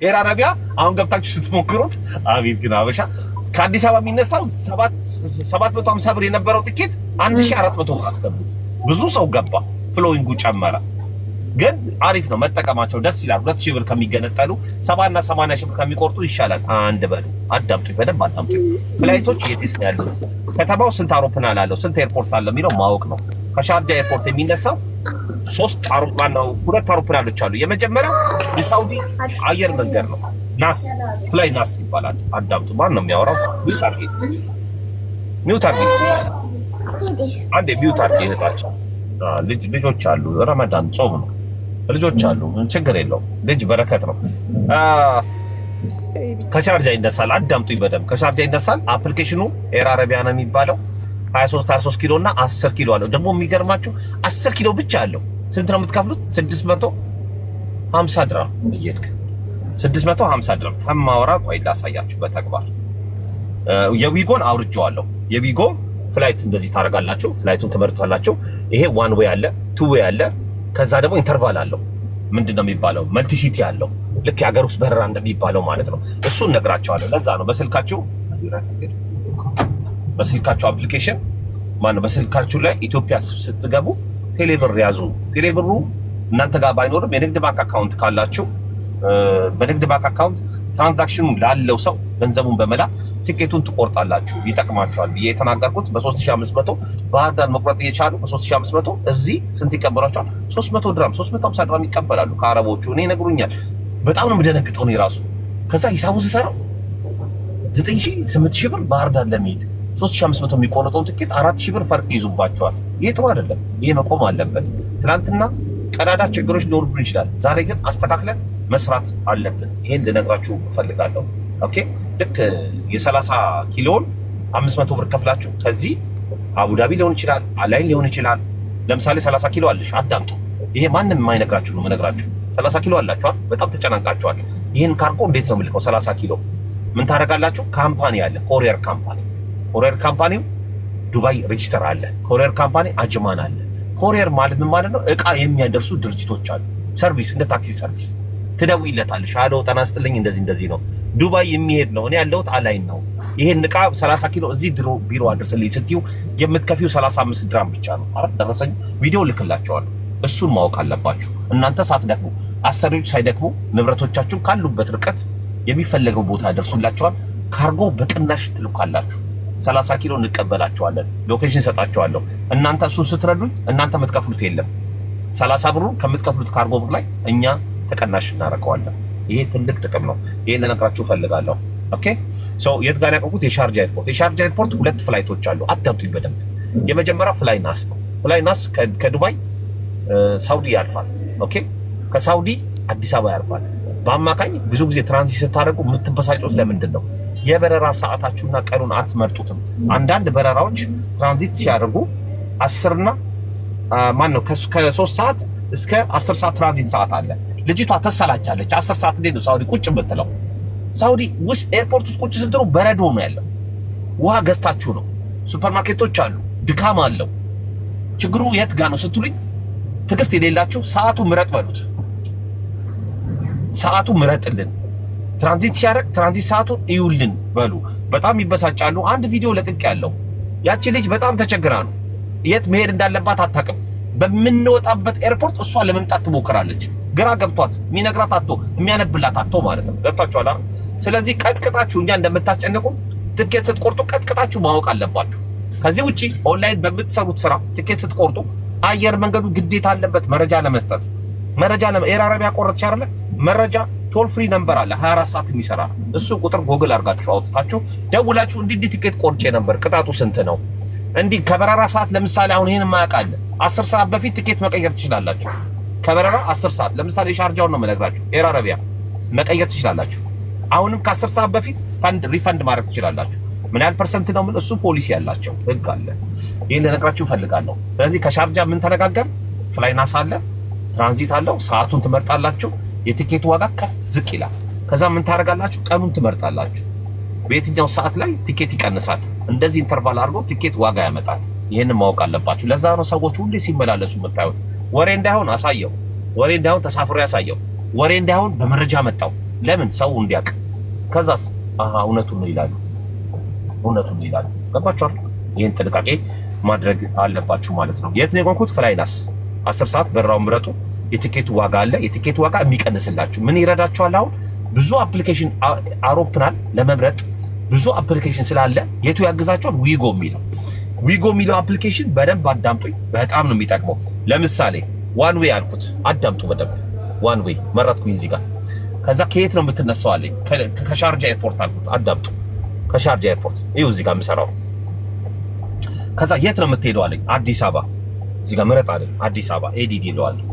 ኤር አረቢያ አሁን ገብታችሁ ስትሞክሩት አቤት ግን አበሻ ከአዲስ አበባ የሚነሳው 750 ብር የነበረው ትኬት 1400 ብር አስገቡት። ብዙ ሰው ገባ፣ ፍሎዊንጉ ጨመረ። ግን አሪፍ ነው መጠቀማቸው ደስ ይላል። 2000 ብር ከሚገነጠሉ 70 እና 80 ሺህ ብር ከሚቆርጡ ይሻላል። አንድ በሉ አዳምጡኝ፣ በደንብ አዳምጡኝ። ፍላይቶች የት ያሉ ከተማው ስንት አውሮፕላን አለው ስንት ኤርፖርት አለው የሚለው ማወቅ ነው። ከሻርጃ ኤርፖርት የሚነሳው ሁለት አውሮፕላኖች አሉ። የመጀመሪያው የሳውዲ አየር መንገድ ነው። ናስ ፍላይ ናስ ይባላል። አዳምጡ። ማን ነው የሚያወራው? ሚውት አርጊ አንዴ ሚውት አርጊ። እህታቸው ልጆች አሉ። ረመዳን ጾም ነው። ልጆች አሉ። ችግር የለውም። ልጅ በረከት ነው። ከሻርጃ ይነሳል። አዳምጡኝ በደምብ። ከሻርጃ ይነሳል። አፕሊኬሽኑ ኤር አረቢያ ነው የሚባለው። 23 ኪሎ እና 10 ኪሎ አለው። ደግሞ የሚገርማችሁ 10 ኪሎ ብቻ አለው። ስንት ነው የምትከፍሉት? 650 ድራም እየሄድክ 650 ድራም ከማወራ ቆይ ላሳያችሁ በተግባር። የዊጎን አውርጄዋለሁ። የዊጎ ፍላይት እንደዚህ ታደርጋላችሁ። ፍላይቱን ትመርጧላችሁ። ይሄ ዋን ዌይ አለ፣ ቱ ዌይ አለ። ከዛ ደግሞ ኢንተርቫል አለው። ምንድነው የሚባለው? መልቲ ሲቲ አለው። ልክ የሀገር ውስጥ በረራ እንደሚባለው ማለት ነው። እሱን እነግራቸዋለሁ። ለዛ ነው በስልካችሁ አፕሊኬሽን ማነው በስልካችሁ ላይ ኢትዮጵያ ስትገቡ ቴሌብር ያዙ። ቴሌብሩ እናንተ ጋር ባይኖርም የንግድ ባንክ አካውንት ካላችሁ በንግድ ባንክ አካውንት ትራንዛክሽኑ ላለው ሰው ገንዘቡን በመላክ ቲኬቱን ትቆርጣላችሁ። ይጠቅማችኋል ብዬ የተናገርኩት በ3500 ባህር ዳር መቁረጥ እየቻሉ በ3500 እዚህ ስንት ይቀበሏቸዋል? 300 ድራም 350 ድራም ይቀበላሉ ከአረቦቹ። እኔ ነግሩኛል። በጣም ነው የምደነግጠው እኔ ራሱ። ከዛ ሂሳቡን ስሰራው 9000 8000 ብር ባህር ዳር ለመሄድ 3500 የሚቆረጠውን ትኬት 4000 ብር ፈርቅ ይዙባቸዋል። ይሄ ጥሩ አይደለም። ይሄ መቆም አለበት። ትናንትና ቀዳዳ ችግሮች ሊኖርብን ይችላል። ዛሬ ግን አስተካክለን መስራት አለብን። ይሄን ልነግራችሁ እፈልጋለሁ። ኦኬ ልክ የ30 ኪሎን 500 ብር ከፍላችሁ ከዚህ አቡዳቢ ሊሆን ይችላል፣ አላይን ሊሆን ይችላል። ለምሳሌ 30 ኪሎ አለሽ፣ አዳምጡ። ይሄ ማንም የማይነግራችሁ ነው የምነግራችሁ። 30 ኪሎ አላችኋል፣ በጣም ተጨናንቃችኋል። ይህን ካርጎ እንዴት ነው የምልከው? 30 ኪሎ ምን ታደርጋላችሁ? ካምፓኒ አለ፣ ኮሪየር ካምፓኒ። ኮሪየር ካምፓኒው ዱባይ ሬጅስተር አለ። ኮሪየር ካምፓኒ አጅማን አለ። ኮሪየር ማለት ምን ማለት ነው? እቃ የሚያደርሱ ድርጅቶች አሉ። ሰርቪስ፣ እንደ ታክሲ ሰርቪስ። ትደውይለታለሽ፣ አለው ጤና ይስጥልኝ እንደዚህ ነው ዱባይ የሚሄድ ነው፣ እኔ ያለሁት አላይን ነው፣ ይሄን እቃ 30 ኪሎ እዚህ ቢሮ አድርስልኝ ስትዩ የምትከፊው 35 ድራም ብቻ ነው። አራት ደረሰኝ ቪዲዮ ልክላቸዋለሁ። እሱን ማወቅ አለባችሁ እናንተ ሳትደክሙ፣ አሰሪዎች ሳይደክሙ ንብረቶቻችሁ ካሉበት ርቀት የሚፈለገው ቦታ ያደርሱላቸዋል። ካርጎ በቅናሽ ትልካላችሁ። 30 ኪሎ እንቀበላቸዋለን። ሎኬሽን ሰጣቸዋለሁ። እናንተ እሱን ስትረዱኝ እናንተ የምትከፍሉት የለም። 30 ብሩ ከምትከፍሉት ካርጎ ብር ላይ እኛ ተቀናሽ እናደርገዋለን። ይሄ ትልቅ ጥቅም ነው። ይሄን ልነግራችሁ ፈልጋለሁ። ኦኬ ሶ የት ጋር ያቆቁት? የሻርጃ ኤርፖርት። የሻርጃ ኤርፖርት ሁለት ፍላይቶች አሉ። አዳምጡኝ በደንብ። የመጀመሪያው ፍላይ ናስ ነው። ፍላይ ናስ ከዱባይ ሳውዲ ያልፋል። ኦኬ ከሳውዲ አዲስ አበባ ያልፋል። በአማካኝ ብዙ ጊዜ ትራንዚት ስታደርጉ የምትበሳጩት ለምንድን ነው? የበረራ ሰዓታችሁና ቀኑን አትመርጡትም። አንዳንድ በረራዎች ትራንዚት ሲያደርጉ 10 እና ከ3 ሰዓት እስከ 10 ሰዓት ትራንዚት ሰዓት አለ። ልጅቷ ተሰላቻለች። 10 ሰዓት እንዴት ነው ሳውዲ ቁጭ የምትለው? ሳውዲ ውስጥ ኤርፖርት ውስጥ ቁጭ ስትሉ በረዶ ነው ያለው። ውሃ ገዝታችሁ ነው። ሱፐርማርኬቶች አሉ። ድካም አለው። ችግሩ የት ጋር ነው ስትሉኝ፣ ትዕግስት የሌላችሁ ሰዓቱ ምረጥ በሉት። ሰዓቱ ምረጥልን፣ ትራንዚት ሲያደርግ ትራንዚት ሰዓቱን እዩልን በሉ። በጣም ይበሳጫሉ። አንድ ቪዲዮ ለቅቅ ያለው ያቺ ልጅ በጣም ተቸግራ ነው። የት መሄድ እንዳለባት አታውቅም። በምንወጣበት ኤርፖርት እሷ ለመምጣት ትሞክራለች። ግራ ገብቷት የሚነግራት አጥቶ የሚያነብላት አጥቶ ማለት ነው። ገብታችኋል? ስለዚህ ቀጥቅጣችሁ እኛ እንደምታስጨንቁ ትኬት ስትቆርጡ ቀጥቅጣችሁ ማወቅ አለባችሁ። ከዚህ ውጪ ኦንላይን በምትሰሩት ስራ ትኬት ስትቆርጡ አየር መንገዱ ግዴታ አለበት መረጃ ለመስጠት። ኤር አረቢያ ቆረጥሽ አይደለ? መረጃ ቶል ፍሪ ነምበር አለ 24 ሰዓት የሚሰራ እሱ ቁጥር ጎግል አድርጋችሁ አውጥታችሁ ደውላችሁ እንዲህ ቲኬት ቆርጬ ነበር ቅጣቱ ስንት ነው? እንዲህ ከበረራ ሰዓት ለምሳሌ አሁን ይሄን ማያውቃለ 10 ሰዓት በፊት ቲኬት መቀየር ትችላላችሁ። ከበረራ 10 ሰዓት ለምሳሌ ሻርጃውን ነው የምነግራችሁ። ኤር አረቢያ መቀየር ትችላላችሁ። አሁንም ከ10 ሰዓት በፊት ሪፈንድ ማድረግ ትችላላችሁ። ምን ያህል ፐርሰንት ነው? ምን እሱ ፖሊሲ ያላቸው ህግ አለ። ይሄን ልነግራችሁ ፈልጋለሁ። ስለዚህ ከሻርጃ ምን ተነጋገር? ፍላይናስ አለ፣ ትራንዚት አለው። ሰዓቱን ትመርጣላችሁ። የቲኬቱ ዋጋ ከፍ ዝቅ ይላል። ከዛ ምን ታደርጋላችሁ? ቀኑን ትመርጣላችሁ። በየትኛው ሰዓት ላይ ቲኬት ይቀንሳል። እንደዚህ ኢንተርቫል አድርጎ ቲኬት ዋጋ ያመጣል። ይሄንን ማወቅ አለባችሁ። ለዛ ነው ሰዎች ሁሌ ሲመላለሱ የምታዩት። ወሬ እንዳይሆን አሳየው፣ ወሬ እንዳይሆን ተሳፍሮ ያሳየው፣ ወሬ እንዳይሆን በመረጃ መጣው። ለምን ሰው እንዲያውቅ። ከዛስ እውነቱን ነው ይላሉ፣ እውነቱን ነው ይላሉ። ገባችኋል? ይህን ጥንቃቄ ማድረግ አለባችሁ ማለት ነው። የት ነው የቆንኩት? ፍላይናስ 10 ሰዓት በራው ምረጡ። የቲኬቱ ዋጋ አለ። የቲኬቱ ዋጋ የሚቀንስላችሁ ምን ይረዳችኋል? አሁን ብዙ አፕሊኬሽን አውሮፕላን ለመምረጥ ብዙ አፕሊኬሽን ስላለ የቱ ያግዛችኋል? ዊጎ የሚለው አፕሊኬሽን በደንብ አዳምጡኝ። በጣም ነው የሚጠቅመው። ለምሳሌ ዋን ዌይ አልኩት፣ አዳምጡ በደንብ። ዋን ዌይ መረጥኩኝ እዚህ ጋር። ከዛ ከየት ነው የምትነሳው አለኝ። ከሻርጃ ኤርፖርት አልኩት፣ አዳምጡ። ከሻርጃ ኤርፖርት ይኸው እዚህ ጋር የምሰራው። ከዛ የት ነው የምትሄደው አለኝ። አዲስ አበባ። እዚህ ጋር ምረጥ አለኝ። አዲስ አበባ ኤዲዲ እለዋለሁ።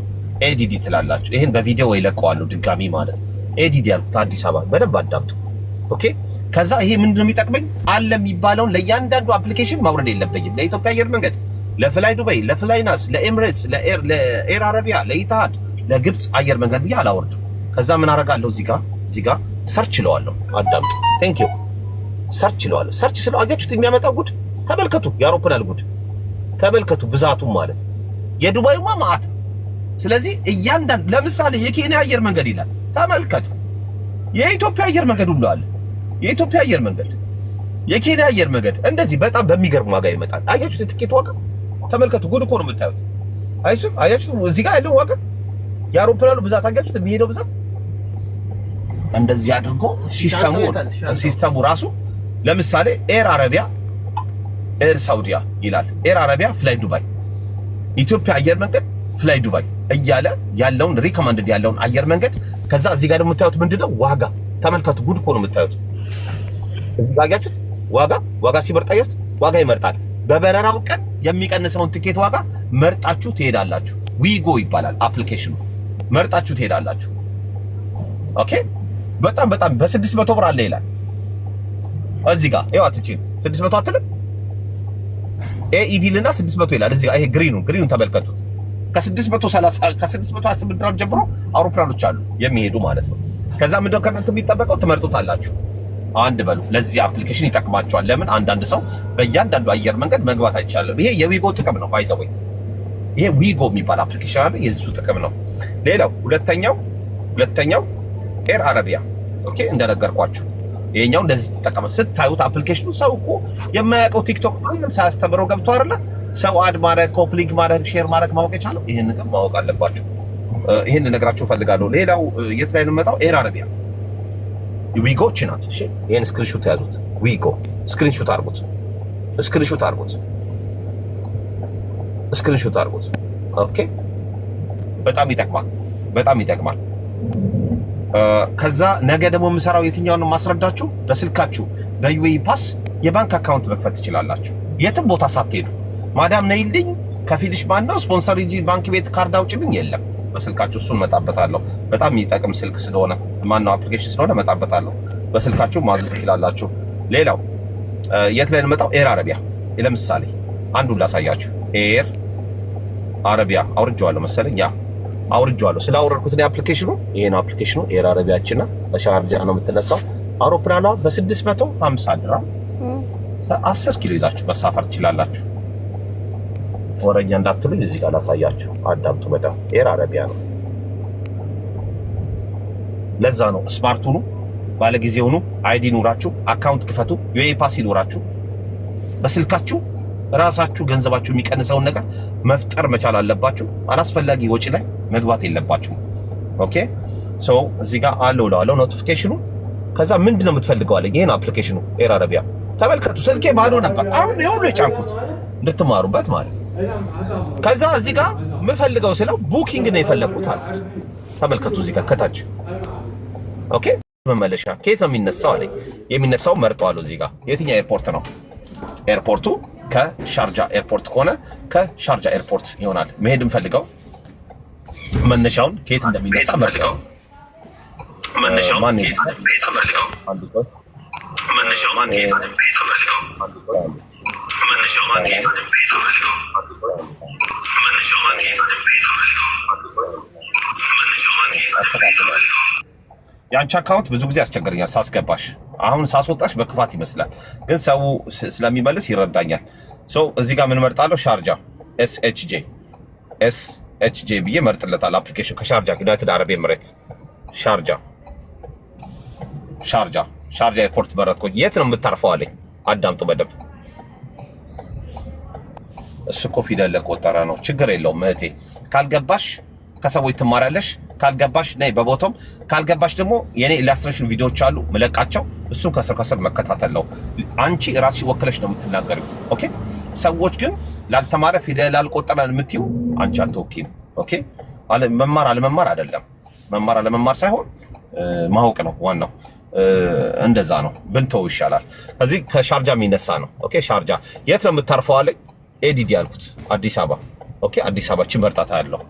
ኤዲዲ ትላላችሁ። ይሄን በቪዲዮ ወይ ለቀዋለሁ ድጋሚ ማለት ነው። ኤዲዲ አልኩት፣ አዲስ አበባ። በደንብ አዳምጡ። ኦኬ። ከዛ ይሄ ምንድነው የሚጠቅመኝ? አለ የሚባለውን ለእያንዳንዱ አፕሊኬሽን ማውረድ የለብኝም። ለኢትዮጵያ አየር መንገድ፣ ለፍላይ ዱባይ፣ ለፍላይ ናስ፣ ለኤምሬትስ፣ ለኤር አረቢያ፣ ለኢትሃድ፣ ለግብፅ አየር መንገድ ብዬ አላወርድም። ከዛ ምን አደርጋለሁ? እዚህ ጋር ሰርች እለዋለሁ። አዳምጡ። ቴንክ ዩ። ሰርች እለዋለሁ። ሰርች ስለው አያችሁት የሚያመጣው ጉድ ተመልከቱ። የአውሮፕላን ጉድ ተመልከቱ። ብዛቱም ማለት የዱባይማ ማአት። ስለዚህ እያንዳንዱ ለምሳሌ የኬንያ አየር መንገድ ይላል፣ ተመልከቱ። የኢትዮጵያ አየር መንገድ ሁሉ አለ። የኢትዮጵያ አየር መንገድ፣ የኬንያ አየር መንገድ እንደዚህ በጣም በሚገርም ዋጋ ይመጣል። አያችሁት? የትኬት ዋጋ ተመልከቱ። ጉድ እኮ ነው የምታዩት። አያችሁት? እዚህ ጋር ያለው ዋጋ፣ የአውሮፕላኑ ብዛት አያችሁት? የሚሄደው ብዛት እንደዚህ አድርጎ ሲስተሙ ራሱ ለምሳሌ ኤር አረቢያ፣ ኤር ሳውዲያ ይላል። ኤር አረቢያ ፍላይ ዱባይ፣ ኢትዮጵያ አየር መንገድ ፍላይ ዱባይ እያለ ያለውን ሪኮማንድድ ያለውን አየር መንገድ። ከዛ እዚህ ጋር ደግሞ የምታዩት ምንድነው? ዋጋ ተመልከቱ። ጉድ እኮ ነው የምታዩት። እዚህ ጋር አያችሁት? ዋጋ ሲመርጥ አያችሁት? ዋጋ ይመርጣል። በበረራው ቀን የሚቀንሰውን ትኬት ዋጋ መርጣችሁ ትሄዳላችሁ። ዊጎ ይባላል አፕሊኬሽኑ። መርጣችሁ ትሄዳላችሁ። ኦኬ። በጣም በ600 ብር አለ ይላል እዚህ ጋር። ይኸው አትችል 600 አትልም። ኤኢዲ ልና 600 ይላል እዚህ ጋር። ይሄ ግሪኑን ተመልከቱት። ከ628 ድራም ጀምሮ አውሮፕላኖች አሉ የሚሄዱ ማለት ነው። ከዛ ምንድነው ከእናንተ የሚጠበቀው? ትመርጡታላችሁ። አንድ በሉ። ለዚህ አፕሊኬሽን ይጠቅማቸዋል። ለምን? አንዳንድ ሰው በእያንዳንዱ አየር መንገድ መግባት አይቻልም። ይሄ የዊጎ ጥቅም ነው። ባይዘው ይሄ ዊጎ የሚባል አፕሊኬሽን አለ። የሱ ጥቅም ነው። ሌላው ሁለተኛው ኤር አረቢያ። ኦኬ፣ እንደነገርኳችሁ ይሄኛው እንደዚህ ተጠቀመ። ስታዩት አፕሊኬሽኑ ሰው እኮ የማያውቀው ቲክቶክ ማንም ሳያስተምረው ገብቶ አይደለ ሰው አድ ማድረግ፣ ኮፕሊንግ ማድረግ፣ ሼር ማድረግ ማወቅ የቻለው። ይሄን ግን ማወቅ አለባችሁ። ይሄን ነግራችሁ ፈልጋለሁ። ሌላው የት ላይ ነው የምመጣው? ኤር አረቢያ ዊጎች ናት። እሺ፣ ይሄን ስክሪንሾት ያዙት። ዊጎ ስክሪንሾት አድርጉት። ኦኬ፣ በጣም ይጠቅማል። ከዛ ነገ ደግሞ የምሰራው የትኛውን ማስረዳችሁ፣ በስልካችሁ በዩኤኢ ፓስ የባንክ አካውንት መክፈት ትችላላችሁ። የትም ቦታ ሳትሄዱ ማዳም ነይልኝ ከፊልሽ ማነው ስፖንሰር እንጂ ባንክ ቤት ካርድ አውጭልኝ የለም። በስልካችሁ እሱን መጣበታለሁ። በጣም የሚጠቅም ስልክ ስለሆነ ማነው አፕሊኬሽን ስለሆነ መጣበታለሁ። በስልካችሁ ማዘዝ ትችላላችሁ። ሌላው የት ላይ እንመጣው? ኤር አረቢያ። ለምሳሌ አንዱን ላሳያችሁ። ኤር አረቢያ አውርጄዋለሁ መሰለኝ። አውርጄዋለሁ። ስላወረድኩት ነው አፕሊኬሽኑ። ይሄ ነው አፕሊኬሽኑ። ኤር አረቢያችን ናት። በሻርጃ ነው የምትነሳው። አውሮፕላኗ በ650 ድራም 10 ኪሎ ይዛችሁ መሳፈር ትችላላችሁ። ወረኛ እንዳትሉኝ እዚህ ጋር ላሳያችሁ። አዳምጡ በጣም። ኤር አረቢያ ነው። ለዛ ነው ስማርት ሁኑ፣ ባለጊዜው ሁኑ፣ አይዲ ኑራችሁ፣ አካውንት ክፈቱ፣ ዩኤኢ ፓስ ይኖራችሁ። በስልካችሁ ራሳችሁ ገንዘባችሁ የሚቀንሰውን ነገር መፍጠር መቻል አለባችሁ። አላስፈላጊ ወጪ ላይ መግባት የለባችሁ። ኦኬ። ሶ እዚህ ጋር አለው ኖቲፊኬሽኑ። ከዛ ምንድነው የምትፈልገው አለኝ። ይሄን አፕሊኬሽኑ ኤር አረቢያ ተመልከቱ። ስልኬ ባዶ ነበር። አሁን የሁሉ የጫንኩት እንድትማሩበት ማለት ነው። ከዛ እዚህ ጋር የምፈልገው ስለው ቡኪንግ ነው የፈለኩት አልኩት። ተመልከቱ እዚህ ጋር ከታች። ኦኬ። መመለሻ ከየት ነው የሚነሳው አለኝ። የሚነሳው መርጠዋለሁ እዚህ ጋር። የትኛው ኤርፖርት ነው? ኤርፖርቱ ከሻርጃ ኤርፖርት ከሆነ ከሻርጃ ኤርፖርት ይሆናል። መሄድ የምፈልገው መነሻውን ከየት እንደሚነሳ ፈልገው የአንቺ አካውንት ብዙ ጊዜ ያስቸግረኛል ሳስገባሽ። አሁን ሳስወጣሽ በክፋት ይመስላል፣ ግን ሰው ስለሚመልስ ይረዳኛል። እዚህ ጋር ምን መርጣለሁ? ሻርጃ ኤስኤችጄ ብዬ መርጥለታል። አፕሊኬሽን ከሻርጃ ዩናይትድ አረብ ኤምሬት ሻርጃ ሻርጃ ኤርፖርት መረጥኩ። የት ነው የምታርፈው አለኝ። አዳምጡ በደንብ። እሱ እኮ ፊደል ለቆጠረ ነው። ችግር የለውም እህቴ። ካልገባሽ ከሰዎች ትማሪያለሽ። ካልገባሽ ነይ በቦታም። ካልገባሽ ደግሞ የኔ ኢላስትሬሽን ቪዲዮዎች አሉ መለቃቸው። እሱን ከስር መከታተል ነው። አንቺ ራስሽ ወክለሽ ነው የምትናገሪው። ኦኬ። ሰዎች ግን ላልተማረ ፊደል ላልቆጠረ የምትይው አንቺ አትወኪም። ኦኬ። መማር አለመማር አይደለም። መማር አለመማር ሳይሆን ማወቅ ነው ዋናው። እንደዛ ነው ብንተው ይሻላል። ከዚህ ከሻርጃ የሚነሳ ነው። ኦኬ። ሻርጃ የት ነው የምታርፈው አለኝ። ኤዲዲ አልኩት። አዲስ አበባ። ኦኬ። አዲስ አበባ ችምበርታታ ያለው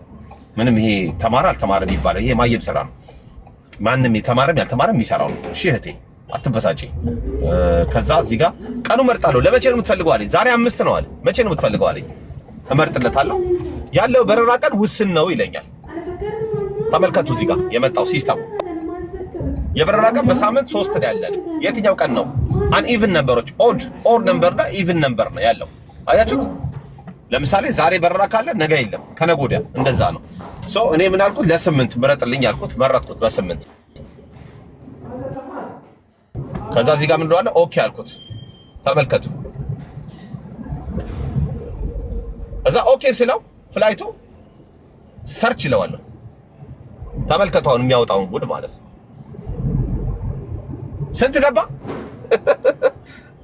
ምንም ይሄ ተማረ አልተማረ የሚባለው ይሄ ማየብ ስራ ነው። ማንም የተማረም ያልተማረም የሚሰራው ነው። እሺ እህቴ አትበሳጪ። ከዛ እዚህ ጋር ቀኑ መርጣለሁ። ለመቼ ነው የምትፈልገው አለኝ። ዛሬ 5 ነው አለ። መቼ ነው የምትፈልገው አለኝ። እመርጥለታለሁ። ያለው በረራ ቀን ውስን ነው ይለኛል። ተመልከቱ እዚህ ጋር የመጣው ሲስተም የበረራ ቀን በሳምንት 3 ነው ያለን። የትኛው ቀን ነው? አን ኢቭን ነምበሮች ኦድ ነምበር እና ኢቭን ነምበር ነው ያለው። አያችሁት? ለምሳሌ ዛሬ በረራ ካለ ነገ የለም፣ ከነገ ወዲያ እንደዛ ነው። ሶ እኔ ምን አልኩት? ለ8 ምረጥልኝ አልኩት። መረጥኩት በ8። ከዛ እዚህ ጋር ምን እንደሆነ ኦኬ አልኩት። ተመልከቱ። ከዛ ኦኬ ስለው ፍላይቱ ሰርች ይለዋለሁ። ተመልከቱ አሁን የሚያወጣውን ጉድ ማለት ነው። ስንት ገባ?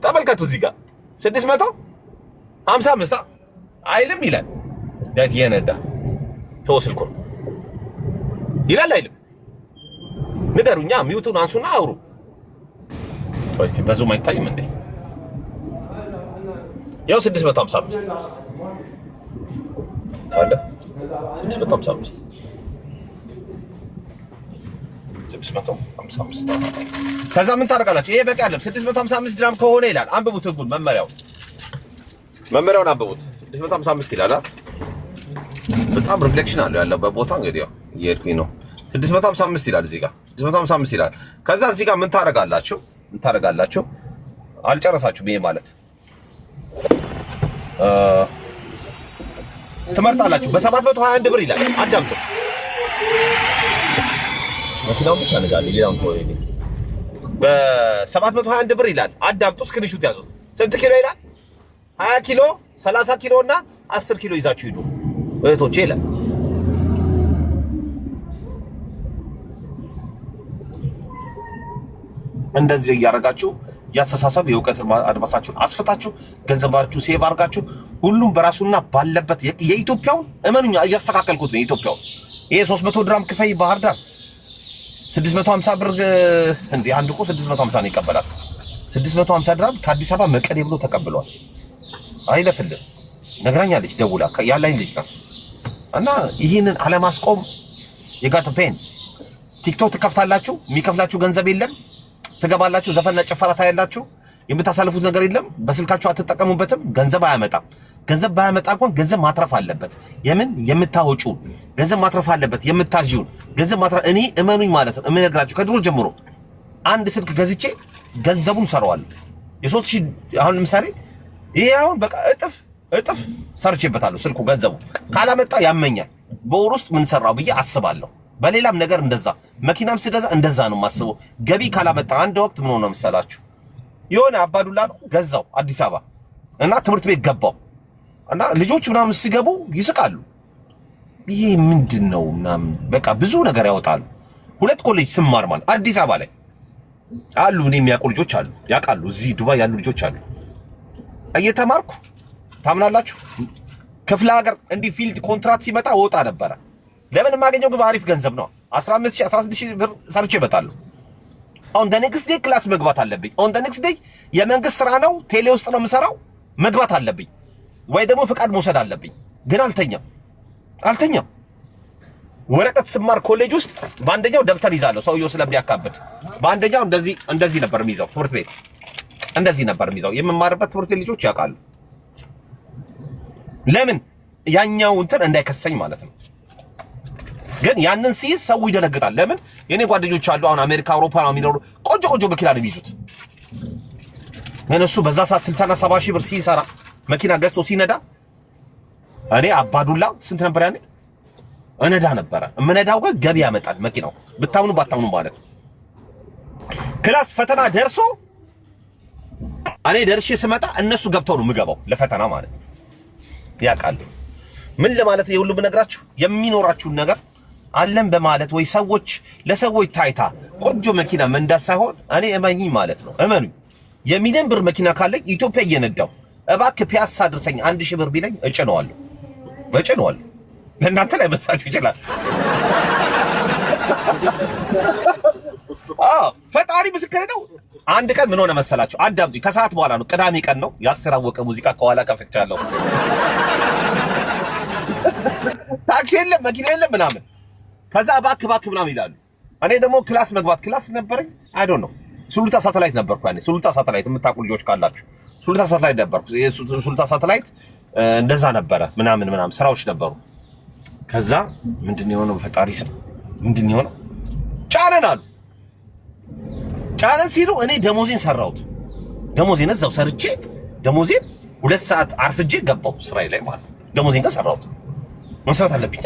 ተመልከቱ እዚህ ጋር 655 አይልም ይላል። ዳት የነዳ ተወስልኩ ይላል አይልም? ንገሩኛ። ሚውቱን አንሱና አውሩ። ወይስ በዙም አይታይም እንዴ? ያው 655 ታለ 655 ከዛ ምን ታደርጋላችሁ? ይሄ በቃ አይደለም 655 ድራም ከሆነ ይላል። አንብቡት ህጉን፣ መመሪያውን አንብቡት። 655 ይላል። በጣም ሪፍሌክሽን አለው ያለበት ቦታ። እንግዲህ ያው እየሄድኩኝ ነው። 655 ይላል እዚህ ጋር 655 ይላል። ከዛ እዚህ ጋር ምን ታደርጋላችሁ? አልጨረሳችሁም። ይሄ ማለት ትመርጣላችሁ። በ721 ብር ይላል። አዳምጡ። መኪናውን ብቻ ንጋለኝ፣ ሌላውን ተወው። በ721 ብር ይላል። አዳምጡ። ስክሪንሹት ያዙት። ስንት ኪሎ ይላል? 20 ኪሎ፣ 30 ኪሎ እና 10 ኪሎ ይዛችሁ ሂዱ እህቶቼ ይላል። እንደዚህ እያደረጋችሁ ያስተሳሰብ የእውቀት አድማሳችሁን አስፍታችሁ ገንዘባችሁ ሴቭ አድርጋችሁ ሁሉም በራሱና ባለበት የኢትዮጵያውን እመኑኛ እያስተካከልኩት ነው። የኢትዮጵያውን ይሄ 300 ድራም ክፈይ ባህር ዳር 650 ብር እንዴ! አንድ እኮ 650 ነው ይቀበላል። 650 ድራም ከአዲስ አበባ መቀሌ ብሎ ተቀብሏል። አይለፍልም ነግራኛለች፣ ደውላ ያላኝ ልጅ ናት። እና ይህንን አለማስቆም የጋት ፔን ቲክቶክ ትከፍታላችሁ፣ የሚከፍላችሁ ገንዘብ የለም። ትገባላችሁ፣ ዘፈንና ጭፈራ ታያላችሁ፣ የምታሳልፉት ነገር የለም። በስልካችሁ አትጠቀሙበትም። ገንዘብ አያመጣም። ገንዘብ ባያመጣ እንኳን ገንዘብ ማትረፍ አለበት። የምን የምታወጪው ገንዘብ ማትረፍ አለበት። የምታዥውን ገንዘብ ማትረፍ እኔ እመኑኝ ማለት ነው። እምነግራችሁ ከድሮ ጀምሮ አንድ ስልክ ገዝቼ ገንዘቡን ሰራዋለሁ። የ3000 አሁን ለምሳሌ ይሄ አሁን በቃ እጥፍ ሰርቼበታለሁ። ስልኩ ገንዘቡ ካላመጣ ያመኛል። በወር ውስጥ ምን ሰራው ብዬ አስባለሁ። በሌላም ነገር እንደዛ መኪናም ስገዛ እንደዛ ነው የማስበው። ገቢ ካላመጣ አንድ ወቅት ምን ሆነ መሰላችሁ? የሆነ አባዱላ ነው ገዛው አዲስ አበባ እና ትምህርት ቤት ገባው እና ልጆች ምናምን ሲገቡ ይስቃሉ። ይሄ ምንድነው ምናምን በቃ ብዙ ነገር ያወጣሉ። 2 ኮሌጅ ስማር ማለት አዲስ አበባ ላይ አሉ። እኔ የሚያውቁ ልጆች አሉ፣ ያውቃሉ። እዚህ ዱባይ ያሉ ልጆች አሉ። እየተማርኩ ታምናላችሁ? ክፍለ ሀገር እንዲህ ፊልድ ኮንትራክት ሲመጣ ወጣ ነበረ። ለምን የማገኘው ግን አሪፍ ገንዘብ ነው። 15000 16000 ብር ሰርቼ እመጣለሁ። ኦን ደ ኔክስት ዴይ ክላስ መግባት አለብኝ። ኦን ደ ኔክስት ዴይ የመንግስት ስራ ነው፣ ቴሌ ውስጥ ነው የምሰራው፣ መግባት አለብኝ ወይ ደግሞ ፍቃድ መውሰድ አለብኝ። ግን አልተኛም። ወረቀት ስማር ኮሌጅ ውስጥ በአንደኛው ደብተር ይዛለሁ፣ ሰውየው ስለሚያካብድ። በአንደኛው እንደዚህ ነበር የሚይዘው። ትምህርት ቤት እንደዚህ ነበር የሚይዘው። የምማርበት ትምህርት ቤት ልጆች ያውቃሉ። ለምን ያኛው እንትን እንዳይከሰኝ ማለት ነው። ግን ያንን ሲይዝ ሰው ይደነግጣል። ለምን የኔ ጓደኞች አሉ አሁን አሜሪካ፣ አውሮፓ ነው የሚኖሩ፣ ቆንጆ መኪና ነው የሚይዙት። እነሱ በዛ ሰዓት 60 እና 70 ሺህ ብር ሲሰራ መኪና ገዝቶ ሲነዳ፣ እኔ አባዱላ ስንት ነበር ያኔ እነዳ ነበረ። እምነዳው ግን ገቢ ያመጣል መኪናው፣ ብታምኑ ባታምኑ ማለት ነው። ክላስ ፈተና ደርሶ እኔ ደርሼ ስመጣ እነሱ ገብተው ነው የምገባው ለፈተና ማለት ነው። ያውቃሉ። ምን ለማለት የሁሉ ብነግራችሁ የሚኖራችሁን ነገር አለም በማለት ወይ ሰዎች ለሰዎች ታይታ ቆንጆ መኪና መንዳት ሳይሆን እኔ እመኚኝ ማለት ነው። እመኑኝ የሚሊዮን ብር መኪና ካለኝ ኢትዮጵያ እየነዳው እባክህ ፒያሳ አድርሰኝ 1000 ብር ቢለኝ እጭነዋለሁ። ለእናንተ ላይ መሳችሁ ይችላል። ፈጣሪ ምስክር ነው። አንድ ቀን ምን ሆነ መሰላችሁ? አዳምጡኝ። ከሰዓት በኋላ ነው፣ ቅዳሜ ቀን ነው። ያስተራወቀ ሙዚቃ ከኋላ ከፍቻለሁ። ታክሲ የለም መኪና የለም ምናምን። ከዛ እባክህ ምናምን ይላሉ። እኔ ደግሞ ክላስ ነበረኝ። አይ ዶንት ኖ ሱሉልታ ሳተላይት ነበርኩ ያኔ። ሱሉልታ ሳተላይት የምታውቁ ልጆች ካላችሁ ሱሉልታ ሳተላይት ነበርኩ። ሱሉልታ ሳተላይት እንደዛ ነበረ ምናምን ስራዎች ነበሩ። ከዛ ምንድን የሆነው ፈጣሪ ስም ምንድን የሆነው ጫነን አሉ። ጫነን ሲሉ እኔ ደሞዜን ሰራሁት። ደሞዜን እዛው ሰርቼ ደሞዜን 2 ሰዓት አርፍጄ ገባሁ ስራዬ ላይ ማለት ነው። ደሞዜን ጋር ሰራሁት። መስራት አለብኝ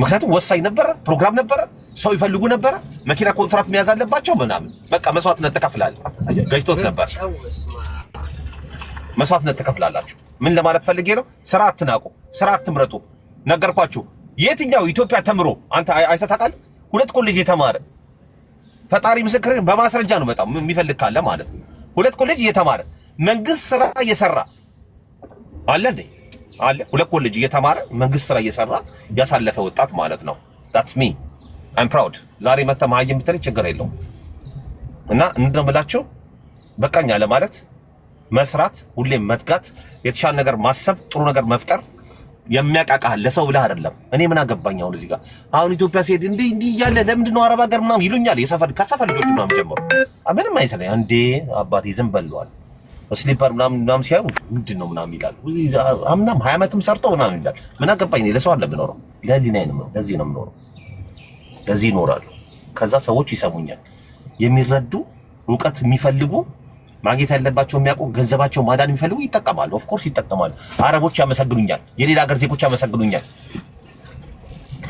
ምክንያቱም ወሳኝ ነበረ፣ ፕሮግራም ነበረ፣ ሰው ይፈልጉ ነበረ፣ መኪና ኮንትራክት መያዝ አለባቸው ምናምን። በቃ መስዋዕትነት ትከፍላለህ። ገጭቶት ነበር። መስዋዕትነት ትከፍላላችሁ። ምን ለማለት ፈልጌ ነው? ስራ አትናቁ፣ ስራ አትምረጡ። ነገርኳችሁ። የትኛው ኢትዮጵያ ተምሮ አንተ አይተህ ታውቃለህ? 2 ኮሌጅ የተማረ ፈጣሪ ምስክር በማስረጃ ነው በጣም የሚፈልግ ካለ ማለት ነው። 2 ኮሌጅ እየተማረ መንግስት ስራ እየሰራ አለ እንዴ? አለ 2 ኮሌጅ እየተማረ መንግስት ስራ እየሰራ ያሳለፈ ወጣት ማለት ነው። that's me I'm proud። ዛሬ መተህ መሀይም ብትለኝ ችግር የለውም። እና እንደምላችሁ በቃኛ ለማለት መስራት፣ ሁሌም መትጋት፣ የተሻለ ነገር ማሰብ፣ ጥሩ ነገር መፍጠር የሚያቃቃህ ለሰው ብለህ አይደለም። እኔ ምን አገባኝ አሁን እዚህ ጋር አሁን ኢትዮጵያ ሲሄድ እንዲህ እያለ ለምንድን ነው አረብ ሀገር ምናምን ይሉኛል። ከሰፈር ልጆች ምናምን ጀምሮ ምንም አይሰለኝ። አንዴ አባቴ ዝም በለዋል ስሊፐር ምናምን ሲያዩ ምንድን ነው ምናምን ይላሉ። አምናም 20 ዓመትም ሰርተው ምናምን ይላል። ምን አገባኝ? ለሰው አለ የምኖረው ለህሊናዬ ነው። ለዚህ ነው የምኖረው። ለዚህ ይኖራሉ። ከዛ ሰዎች ይሰሙኛል። የሚረዱ እውቀት የሚፈልጉ ማግኘት ያለባቸው የሚያውቁ ገንዘባቸው ማዳን የሚፈልጉ ይጠቀማሉ። ኦፍ ኮርስ ይጠቀማሉ። አረቦች ያመሰግኑኛል። የሌላ ሀገር ዜጎች ያመሰግኑኛል።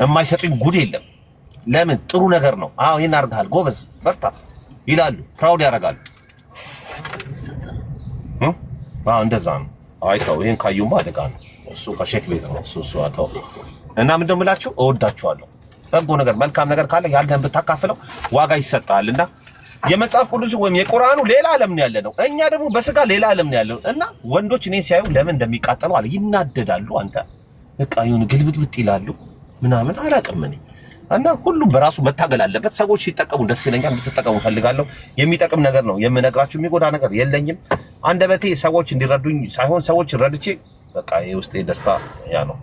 የማይሰጡኝ ጉድ የለም። ለምን? ጥሩ ነገር ነው። አዎ ይሄን አድርገሃል፣ ጎበዝ፣ በርታ ይላሉ። ፕራውድ ያደርጋሉ። እንደዛ ነው። አይተው ይሄን ካዩማ አደጋ ነው። እሱ ከሼክ ቤት ነው እሱ አተው እና ምን እንደምላችሁ እወዳችኋለሁ። በጎ ነገር መልካም ነገር ካለ ያለህን ብታካፍለው ዋጋ ይሰጣልና የመጽሐፍ ቅዱስ ወይም የቁርአኑ ሌላ ዓለም ነው ያለነው። እኛ ደግሞ በስጋ ሌላ ዓለም ነው ያለነው እና ወንዶች እኔን ሲያዩ ለምን እንደሚቃጠሉ አለ ይናደዳሉ። አንተ በቃ ይሁን ግልብጥብጥ ይላሉ ምናምን አላውቅም እኔ እና ሁሉም በራሱ መታገል አለበት። ሰዎች ሲጠቀሙ ደስ ይለኛል፣ እንድትጠቀሙ ፈልጋለሁ። የሚጠቅም ነገር ነው የምነግራችሁ፣ የሚጎዳ ነገር የለኝም። አንደበቴ ሰዎች እንዲረዱኝ ሳይሆን ሰዎች ረድቼ በቃ የውስጤ ደስታ ያ ነው።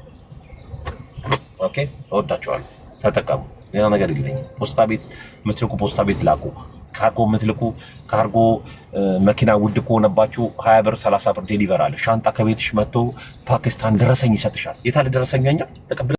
ኦኬ እወዳችኋለሁ። ተጠቀሙ። ሌላ ነገር የለኝም። ፖስታ ቤት የምትልኩ ፖስታ ቤት ላኩ። ካርጎ የምትልኩ ካርጎ መኪና ውድ ከሆነባችሁ 20 ብር 30 ብር ዴሊቨር አለ። ሻንጣ ከቤትሽ መጥቶ ፓኪስታን ደረሰኝ ይሰጥሻል። የታለ ደረሰኛ? ተቀብለ